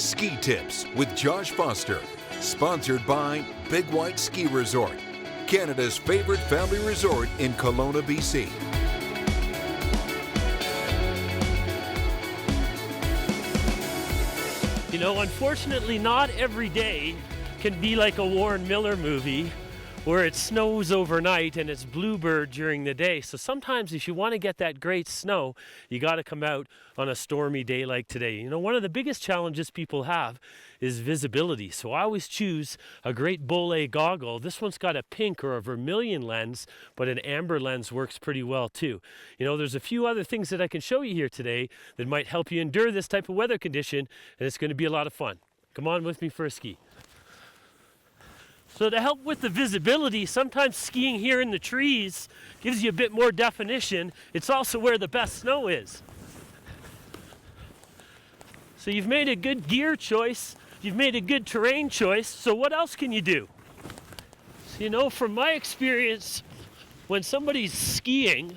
Ski Tips with Josh Foster, sponsored by Big White Ski Resort, Canada's favorite family resort in Kelowna, BC. You know, unfortunately, not every day can be like a Warren Miller movie where it snows overnight and it's bluebird during the day. So sometimes if you want to get that great snow, you got to come out on a stormy day like today. You know, one of the biggest challenges people have is visibility. So I always choose a great Bollé goggle. This one's got a pink or a vermilion lens, but an amber lens works pretty well too. You know, there's a few other things that I can show you here today that might help you endure this type of weather condition, and it's going to be a lot of fun. Come on with me for a ski. So to help with the visibility, sometimes skiing here in the trees gives you a bit more definition. It's also where the best snow is. So you've made a good gear choice, you've made a good terrain choice, so what else can you do? So, you know, from my experience, when somebody's skiing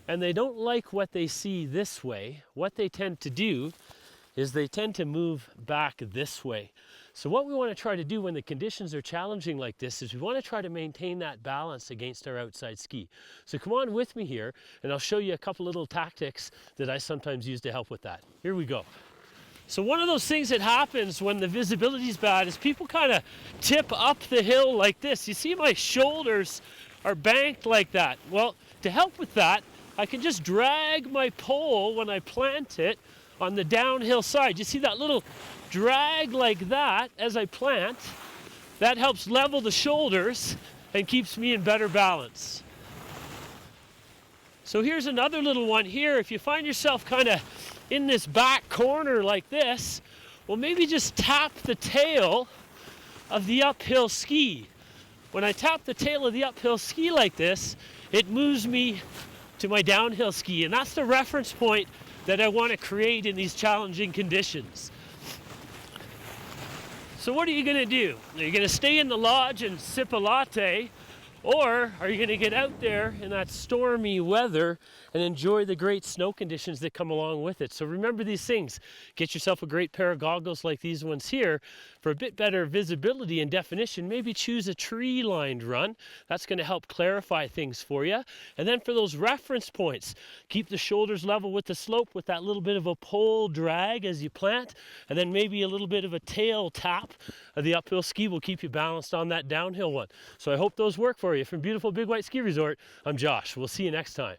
and they don't like what they see this way, what they tend to do is they tend to move back this way. So what we want to try to do when the conditions are challenging like this is we want to try to maintain that balance against our outside ski. So come on with me here and I'll show you a couple little tactics that I sometimes use to help with that. Here we go. So one of those things that happens when the visibility is bad is people kind of tip up the hill like this. You see my shoulders are banked like that. Well, to help with that, I can just drag my pole when I plant it on the downhill side. You see that little drag like that as I plant? That helps level the shoulders and keeps me in better balance. So here's another little one here. If you find yourself kind of in this back corner like this, well, maybe just tap the tail of the uphill ski. When I tap the tail of the uphill ski like this, it moves me to my downhill ski, and that's the reference point that I want to create in these challenging conditions. So what are you going to do? Are you going to stay in the lodge and sip a latte? Or are you going to get out there in that stormy weather and enjoy the great snow conditions that come along with it? So remember these things. Get yourself a great pair of goggles like these ones here for a bit better visibility and definition. Maybe choose a tree-lined run. That's going to help clarify things for you. And then for those reference points, keep the shoulders level with the slope with that little bit of a pole drag as you plant, and then maybe a little bit of a tail tap of the uphill ski will keep you balanced on that downhill one. So I hope those work for you. From beautiful Big White Ski Resort, I'm Josh. We'll see you next time.